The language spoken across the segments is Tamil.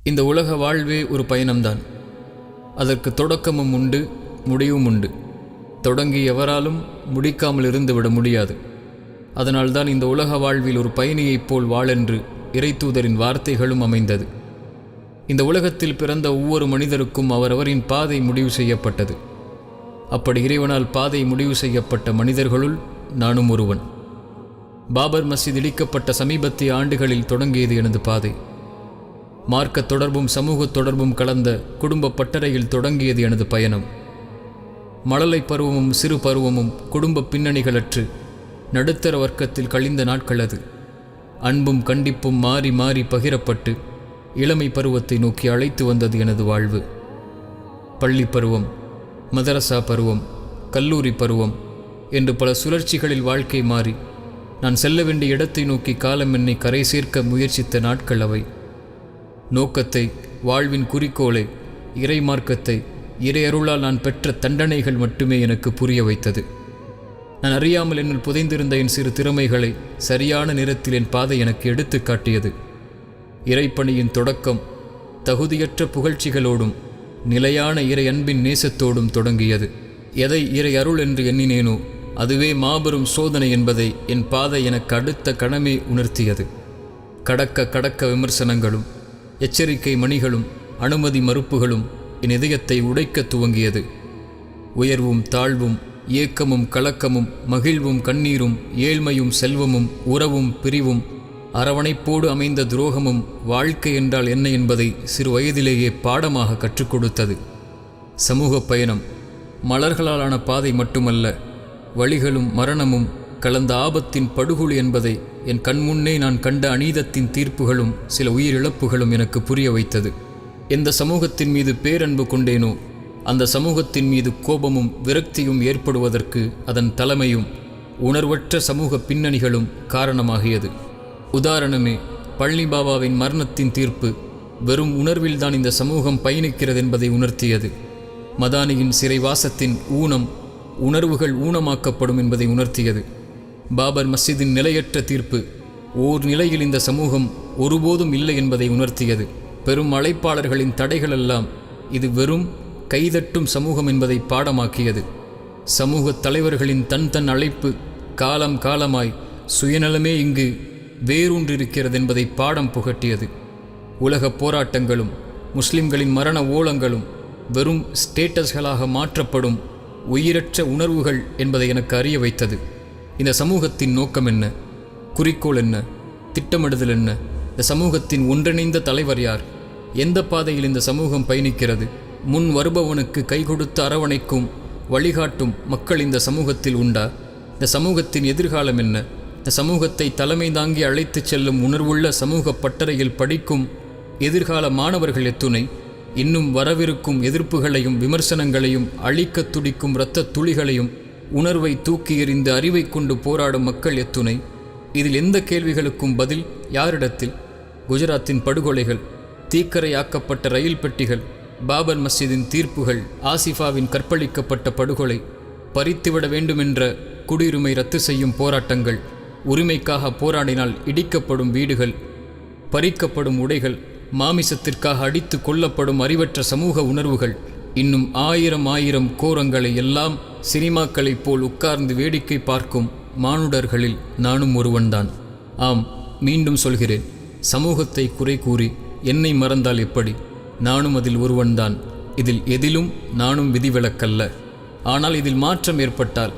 இந்த உலக வாழ்வே ஒரு பயணம்தான். அதற்கு தொடக்கமும் உண்டு, முடிவும் உண்டு. தொடங்கி எவராலும் முடிக்காமல் இருந்துவிட முடியாது. அதனால்தான் இந்த உலக வாழ்வில் ஒரு பயணியைப் போல் வாழென்று இறைத்தூதரின் வார்த்தைகளும் அமைந்தது. இந்த உலகத்தில் பிறந்த ஒவ்வொரு மனிதருக்கும் அவரவரின் பாதை முடிவு செய்யப்பட்டது. அப்படி இறைவனால் பாதை முடிவு செய்யப்பட்ட மனிதர்களுள் நானும் ஒருவன். பாபர் மஸ்ஜித் இடிக்கப்பட்ட சமீபத்திய ஆண்டுகளில் தொடங்கியது எனது பாதை. மார்க்க தொடர்பும் சமூக தொடர்பும் கலந்த குடும்ப பட்டறையில் தொடங்கியது எனது பயணம். மழலை பருவமும் சிறு பருவமும் குடும்ப பின்னணிகளற்று நடுத்தர வர்க்கத்தில் கழிந்த நாட்கள் அது. அன்பும் கண்டிப்பும் மாறி மாறி பகிரப்பட்டு இளமை பருவத்தை நோக்கி அழைத்து வந்தது எனது வாழ்வு. பள்ளி பருவம், மதரசா பருவம், கல்லூரி பருவம் என்று பல சுழற்சிகளில் வாழ்க்கை மாறி நான் செல்ல வேண்டிய இடத்தை நோக்கி காலம் என்னை கரை சேர்க்க முயற்சித்த நாட்கள் அவை. நோக்கத்தை, வாழ்வின் குறிக்கோளை, இறை மார்க்கத்தை, இறையருளால் நான் பெற்ற தண்டனைகள் மட்டுமே எனக்கு புரிய வைத்தது. நான் அறியாமல் என்னில் புதைந்திருந்த என் சிறு திறமைகளை சரியான நேரத்தில் என் பாதை எனக்கு எடுத்து காட்டியது. இறைப்பணியின் தொடக்கம் தகுதியற்ற புகழ்ச்சிகளோடும் நிலையான இறை அன்பின் நேசத்தோடும் தொடங்கியது. எதை இறை அருள் என்று எண்ணினேனோ அதுவே மாபெரும் சோதனை என்பதை என் பாதை எனக்கு அடுத்த கணமே உணர்த்தியது. கடக்க கடக்க விமர்சனங்களும் எச்சரிக்கை மணிகளும் அனுமதி மறுப்புகளும் என் இதயத்தை உடைக்க துவங்கியது. உயர்வும் தாழ்வும், ஏக்கமும் கலக்கமும், மகிழ்வும் கண்ணீரும், ஏழ்மையும் செல்வமும், உறவும் பிரிவும், அரவணைப்போடு அமைந்த துரோகமும் வாழ்க்கை என்றால் என்ன என்பதை சிறு வயதிலேயே பாடமாக கற்றுக் கொடுத்தது. சமூக பயணம் மலர்களாலான பாதை மட்டுமல்ல, வழிகளும் மரணமும் கலந்த ஆபத்தின் படுகொலி என்பதை என் கண்முன்னே நான் கண்ட அநீதத்தின் தீர்ப்புகளும் சில உயிரிழப்புகளும் எனக்கு புரிய வைத்தது. எந்த சமூகத்தின் மீது பேரன்பு கொண்டேனோ அந்த சமூகத்தின் மீது கோபமும் விரக்தியும் ஏற்படுவதற்கு அதன் தலைமையும் உணர்வற்ற சமூக பின்னணிகளும் காரணமாகியது. உதாரணமே, பழனி பாபாவின் மரணத்தின் தீர்ப்பு வெறும் உணர்வில்தான் இந்த சமூகம் பயணிக்கிறது என்பதை உணர்த்தியது. மதானியின் சிறைவாசத்தின் ஊனம் உணர்வுகள் ஊனமாக்கப்படும் என்பதை உணர்த்தியது. பாபர் மஸ்ஜிதின் நிலையற்ற தீர்ப்பு ஓர் நிலையில் இந்த சமூகம் ஒருபோதும் இல்லை என்பதை உணர்த்தியது. பெரும் அழைப்பாளர்களின் தடைகளெல்லாம் இது வெறும் கைதட்டும் சமூகம் என்பதை பாடமாக்கியது. சமூக தலைவர்களின் தன் அழைப்பு காலம் காலமாய் சுயநலமே இங்கு வேரூன்றிருக்கிறது என்பதை பாடம் புகட்டியது. உலக போராட்டங்களும் முஸ்லிம்களின் மரண ஓலங்களும் வெறும் ஸ்டேட்டஸ்களாக மாற்றப்படும் உயிரற்ற உணர்வுகள் என்பதை எனக்கு அறிய வைத்தது. இந்த சமூகத்தின் நோக்கம் என்ன, குறிக்கோள் என்ன, திட்டமிடுதல் என்ன, இந்த சமூகத்தின் ஒன்றிணைந்த தலைவர் யார், எந்த பாதையில் இந்த சமூகம் பயணிக்கிறது, முன் வருபவனுக்கு கை கொடுத்து அரவணைக்கும் வழிகாட்டும் மக்கள் இந்த சமூகத்தில் உண்டா, இந்த சமூகத்தின் எதிர்காலம் என்ன, இந்த சமூகத்தை தலைமை தாங்கி அழைத்துச் செல்லும் உணர்வுள்ள சமூக பட்டறையில் படிக்கும் எதிர்கால மாணவர்கள் எத்துணை, இன்னும் வரவிருக்கும் எதிர்ப்புகளையும் விமர்சனங்களையும் அழிக்க துடிக்கும் இரத்த துளிகளையும் உணர்வை தூக்கி எறிந்து அறிவை கொண்டு போராடும் மக்கள் எத்துணை. இதில் எந்த கேள்விகளுக்கும் பதில் யாரிடத்தில்? குஜராத்தின் படுகொலைகள், தீக்கரையாக்கப்பட்ட ரயில் பெட்டிகள், பாபர் மஸ்ஜிதின் தீர்ப்புகள், ஆசிஃபாவின் கற்பழிக்கப்பட்ட படுகொலை, பறித்துவிட வேண்டுமென்ற குடியுரிமை ரத்து செய்யும் போராட்டங்கள், உரிமைக்காக போராடினால் இடிக்கப்படும் வீடுகள், பறிக்கப்படும் உடைகள், மாமிசத்திற்காக அடித்து கொல்லப்படும் அறிவற்ற சமூக உணர்வுகள், இன்னும் ஆயிரம் கோரங்களை எல்லாம் சினிமாக்களைப் போல் உட்கார்ந்து வேடிக்கை பார்க்கும் மானுடர்களில் நானும் ஒருவன்தான். ஆம், மீண்டும் சொல்கிறேன், சமூகத்தை குறை கூறி என்னை மறந்தால் எப்படி? நானும் அதில் ஒருவன்தான். இதில் எதிலும் நானும் விதிவிலக்கல்ல. ஆனால் இதில் மாற்றம் ஏற்பட்டால்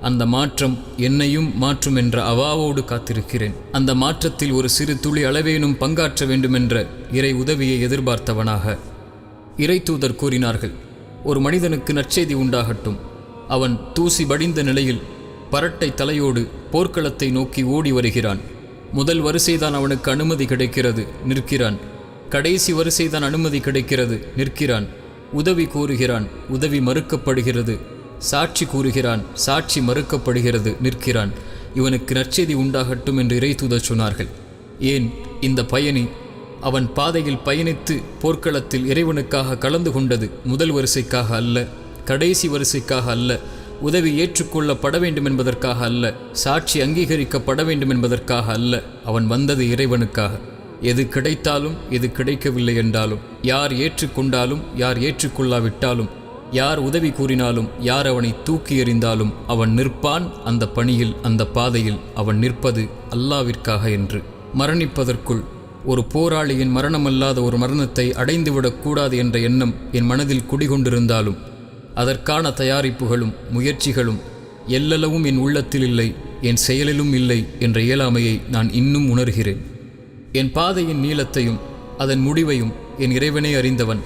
அந்த மாற்றம் என்னையும் மாற்றும் என்ற அவாவோடு காத்திருக்கிறேன். அந்த மாற்றத்தில் ஒரு சிறு துளி அளவேனும் பங்காற்ற வேண்டுமென்ற இறை உதவியை எதிர்பார்த்தவனாக. இறை தூதர் கூறினார்கள், ஒரு மனிதனுக்கு நற்செய்தி உண்டாகட்டும். அவன் தூசி படிந்த நிலையில் பரட்டை தலையோடு போர்க்களத்தை நோக்கி ஓடி வருகிறான். முதல் வரிசைதான் அவனுக்கு அனுமதி கிடைக்கிறது, நிற்கிறான். கடைசி வரிசைதான் அனுமதி கிடைக்கிறது, நிற்கிறான். உதவி கூறுகிறான், உதவி மறுக்கப்படுகிறது. சாட்சி கூறுகிறான், சாட்சி மறுக்கப்படுகிறது, நிற்கிறான். இவனுக்கு நற்செய்தி உண்டாகட்டும் என்று இறை தூதர் சொன்னார்கள். ஏன் இந்த பயணி அவன் பாதையில் பயணித்து போர்க்களத்தில் இறைவனுக்காக கலந்து கொண்டது முதல் வரிசைக்காக அல்ல, கடைசி வரிசைக்காக அல்ல, உதவி ஏற்றுக்கொள்ளப்பட வேண்டும் என்பதற்காக அல்ல, சாட்சி அங்கீகரிக்கப்பட வேண்டும் என்பதற்காக அல்ல. அவன் வந்தது இறைவனுக்காக. எது கிடைத்தாலும் எது கிடைக்கவில்லை என்றாலும், யார் ஏற்றுக்கொண்டாலும் யார் ஏற்றுக்கொள்ளாவிட்டாலும், யார் உதவி கூறினாலும் யார் அவனை தூக்கி எறிந்தாலும் அவன் நிற்பான் அந்த பணியில், அந்த பாதையில் அவன் நிற்பது அல்லாவிற்காக என்று. மரணிப்பதற்குள் ஒரு போராளியின் மரணமல்லாத ஒரு மரணத்தை அடைந்துவிடக்கூடாது என்ற எண்ணம் என் மனதில் குடிகொண்டிருந்தாலும், அதற்கான தயாரிப்புகளும் முயற்சிகளும் எல்லளவும் என் உள்ளத்தில் இல்லை, என் செயலிலும் இல்லை என்ற இயலாமையை நான் இன்னும் உணர்கிறேன். என் பாதையின் நீளத்தையும் அதன் முடிவையும் என் இறைவனே அறிந்தவன்.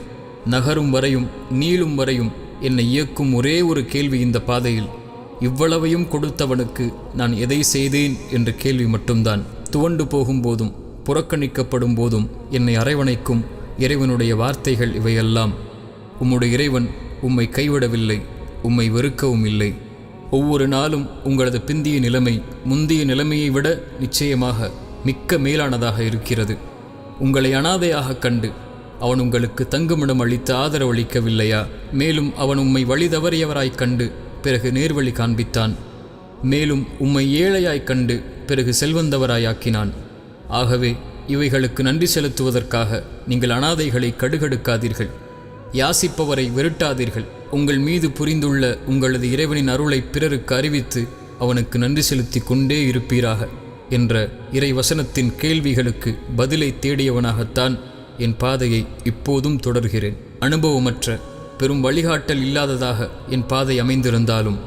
நகரும் வரையும் நீளும் வரையும் என்னை இயக்கும் ஒரே ஒரு கேள்வி இந்த பாதையில், இவ்வளவையும் கொடுத்தவனுக்கு நான் எதை செய்தேன் என்ற கேள்வி மட்டும்தான். துவண்டு போகும்போதும் புறக்கணிக்கப்படும் போதும் என்னை அரவணைக்கும் இறைவனுடைய வார்த்தைகள் இவையெல்லாம். உம்முடைய இறைவன் உம்மை கைவிடவில்லை, உம்மை வெறுக்கவும் இல்லை. ஒவ்வொரு நாளும் உங்களது பிந்திய நிலைமை முந்திய நிலைமையை விட நிச்சயமாக மிக்க மேலானதாக இருக்கிறது. உங்களை அனாதையாக கண்டு அவன் உங்களுக்கு தங்குமிடம் அளித்து ஆதரவளிக்கவில்லையா? மேலும் அவன் உம்மை வழி தவறியவராய்க் கண்டு பிறகு நேர்வழி காண்பித்தான். மேலும் உம்மை ஏழையாய்க் கண்டு பிறகு செல்வந்தவராயாக்கினான். ஆகவே இவைகளுக்கு நன்றி செலுத்துவதற்காக நீங்கள் அனாதைகளை கடுகடுக்காதீர்கள், யாசிப்பவரை வெறுட்டாதீர்கள். உங்கள் மீது புரிந்துள்ள உங்களது இறைவனின் அருளை பிறருக்கு அறிவித்து அவனுக்கு நன்றி செலுத்தி கொண்டே இருப்பீராக என்ற இறை வசனத்தின் கேள்விகளுக்கு பதிலை தேடியவனாகத்தான் என் பாதையை இப்போதும் தொடர்கிறேன். அனுபவமற்ற பெரும் வழிகாட்டல் இல்லாததாக என் பாதை அமைந்திருந்தாலும்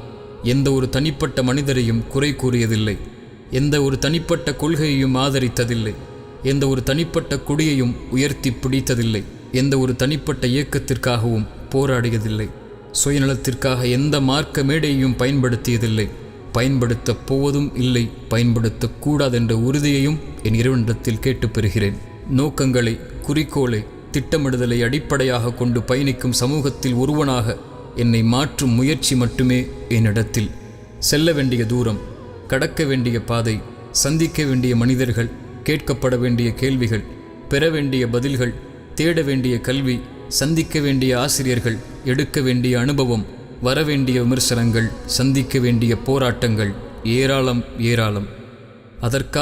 எந்த ஒரு தனிப்பட்ட மனிதரையும் குறை கூறியதில்லை, எந்த ஒரு தனிப்பட்ட கொள்கையையும் ஆதரித்ததில்லை, எந்த ஒரு தனிப்பட்ட கொடியையும் உயர்த்தி பிடித்ததில்லை, எந்த ஒரு தனிப்பட்ட இயக்கத்திற்காகவும் போராடியதில்லை, சுயநலத்திற்காக எந்த மார்க்க மேடையையும் பயன்படுத்தியதில்லை, பயன்படுத்தப் போவதும் இல்லை, பயன்படுத்தக்கூடாதென்ற உறுதியையும் என் இறைவனிடத்தில் கேட்டு பெறுகிறேன். நோக்கங்களை, குறிக்கோளை, திட்டமிடுதலை அடிப்படையாக கொண்டு பயணிக்கும் சமூகத்தில் ஒருவனாக என்னை மாற்றும் முயற்சி மட்டுமே என்னிடத்தில். செல்ல வேண்டிய தூரம், கடக்க வேண்டிய பாதை, சந்திக்க வேண்டிய மனிதர்கள், கேட்கப்பட வேண்டிய கேள்விகள், பெற வேண்டிய பதில்கள், தேட வேண்டிய கல்வி, சந்திக்க வேண்டிய ஆசிரியர்கள், எடுக்க வேண்டிய அனுபவம், வரவேண்டிய விமர்சனங்கள், சந்திக்க வேண்டிய போராட்டங்கள் ஏராளம் ஏராளம். அதற்காக